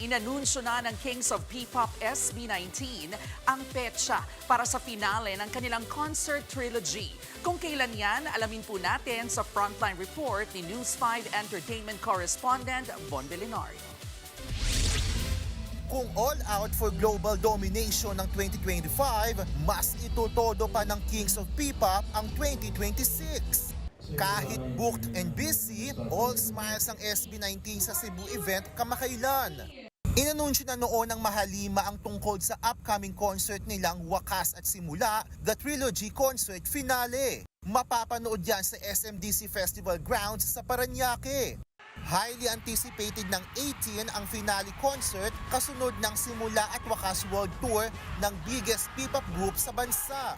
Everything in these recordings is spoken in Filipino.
Inanunsyo na ng Kings of P-Pop SB19 ang petsa para sa finale ng kanilang concert trilogy. Kung kailan yan, alamin po natin sa Frontline Report ni News 5 Entertainment Correspondent Bon Belinario. Kung all out for global domination ng 2025, mas itutodo pa ng Kings of P-Pop ang 2026. Kahit booked and busy, all smiles ang SB19 sa Cebu event kamakailan. Inanunsyo na noon ng Mahalima ang tungkol sa upcoming concert nilang Wakas at Simula, the Trilogy Concert Finale. Mapapanood yan sa SMDC Festival Grounds sa Parañaque. Highly anticipated ng 18 ang finale concert kasunod ng Simula at Wakas World Tour ng biggest P-pop group sa bansa.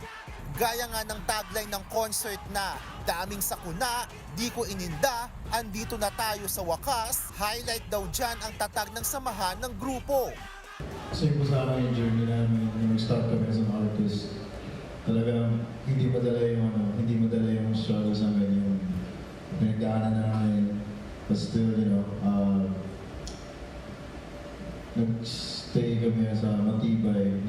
Gaya nga ng tagline ng concert na daming sakuna, di ko ininda, andito na tayo sa wakas, highlight daw dyan ang tatag ng samahan ng grupo. Kasi po sa akin yung journey namin, nung start kami as an artist, talagang hindi madala yung struggle sa amin, yung pinagdaanan na namin. But still, nag-stay kami sa matibay.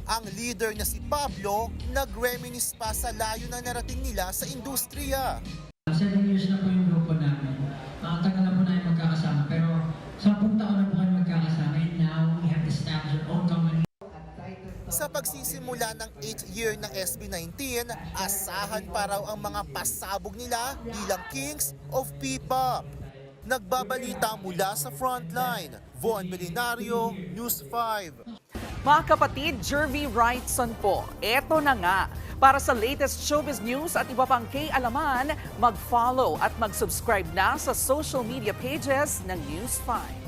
Ang leader na si Pablo, nag-reminisce pa sa layo na narating nila sa industriya. 7 years na po yung grupo namin. Tagal na po namin magkakasama, pero 10 taon na po kami magkakasama. And now, we have established our own company. Sa pagsisimula ng 8th year ng SB19, asahan pa raw ang mga pasabog nila bilang Kings of P-Pop. Nagbabalita mula sa Frontline, Von Belinario, News 5. Mga kapatid, Jervy Wrightson po, eto na nga. Para sa latest showbiz news at iba pang kay-alaman, mag-follow at mag-subscribe na sa social media pages ng News 5.